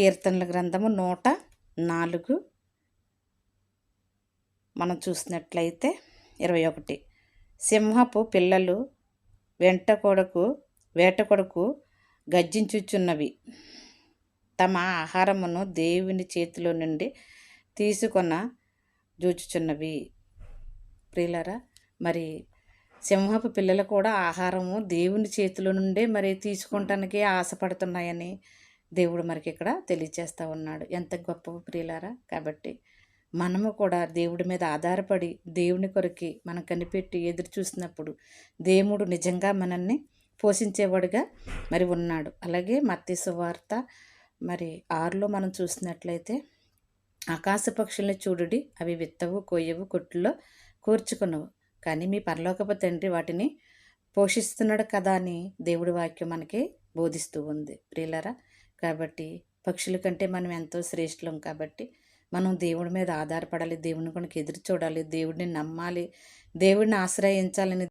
కీర్తనల గ్రంథము 104 మనం చూసినట్లయితే 21. సింహపు పిల్లలు వేటకొడకు గర్జించుచున్నవి, తమ ఆహారమును దేవుని చేతిలో నుండి తీసుకొన జూచుచున్నవి. ప్రియులారా, మరి సింహపు పిల్లలు కూడా ఆహారము దేవుని చేతిలో నుండే మరి తీసుకుంటానికి ఆశపడుతున్నాయని దేవుడు మనకి ఇక్కడ తెలియచేస్తూ ఉన్నాడు. ఎంత గొప్ప ప్రియులారా. కాబట్టి మనము కూడా దేవుడి మీద ఆధారపడి దేవుని కొరకి మనం కనిపెట్టి ఎదురు చూసినప్పుడు దేవుడు నిజంగా మనల్ని పోషించేవాడుగా మరి ఉన్నాడు. అలాగే మత్తయి సువార్త మరి 6లో మనం చూసినట్లయితే, ఆకాశ పక్షుల్ని చూడుడి, అవి విత్తవు, కొయ్యవు, కొట్టుల్లో కూర్చుకునవు, కానీ మీ పరలోకపు తండ్రి వాటిని పోషిస్తున్నాడు కదా అని దేవుడి వాక్యం మనకి బోధిస్తూ ఉంది. ప్రియులారా, కాబట్టి పక్షుల కంటే మనం ఎంతో శ్రేష్ఠులం. కాబట్టి మనం దేవుడి మీద ఆధారపడాలి, దేవుని కొరకు ఎదురు చూడాలి, దేవుడిని నమ్మాలి, దేవుడిని ఆశ్రయించాలని